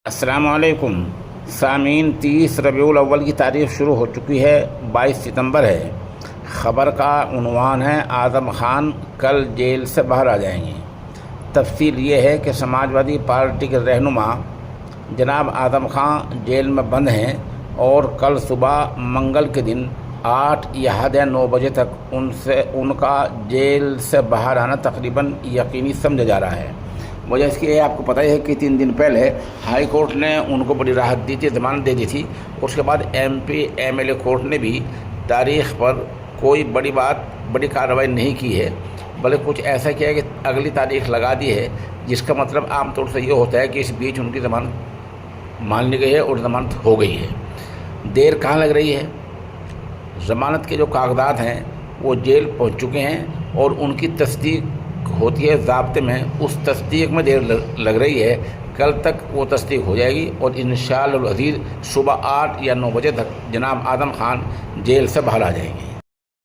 السلام علیکم سامعین، 30 ربیع الاول کی تاریخ شروع ہو چکی ہے، 22 ستمبر ہے۔ خبر کا عنوان ہے اعظم خان کل جیل سے باہر آ جائیں گے۔ تفصیل یہ ہے کہ سماجوادی پارٹی کے رہنما جناب اعظم خان جیل میں بند ہیں اور کل صبح منگل کے دن 8 یا حد 9 بجے تک ان کا جیل سے باہر آنا تقریباً یقینی سمجھا جا رہا ہے۔ وجہ اس کی آپ کو پتہ ہی ہے کہ 3 دن پہلے ہائی کورٹ نے ان کو بڑی راحت دی تھی، ضمانت دے دی تھی۔ اس کے بعد MPMLA کورٹ نے بھی تاریخ پر کوئی بڑی کارروائی نہیں کی ہے، بلکہ کچھ ایسا کیا ہے کہ اگلی تاریخ لگا دی ہے، جس کا مطلب عام طور سے یہ ہوتا ہے کہ اس بیچ ان کی ضمانت مان لی گئی ہے اور ضمانت ہو گئی ہے۔ دیر کہاں لگ رہی ہے؟ ضمانت کے جو کاغذات ہیں وہ جیل پہنچ چکے ہیں اور ان کی تصدیق ہوتی ہے ضابطے میں، اس تصدیق میں دیر لگ رہی ہے۔ کل تک وہ تصدیق ہو جائے گی اور انشاءاللہ العزیز صبح 8 یا 9 بجے تک جناب اعظم خان جیل سے باہر آ جائیں گے۔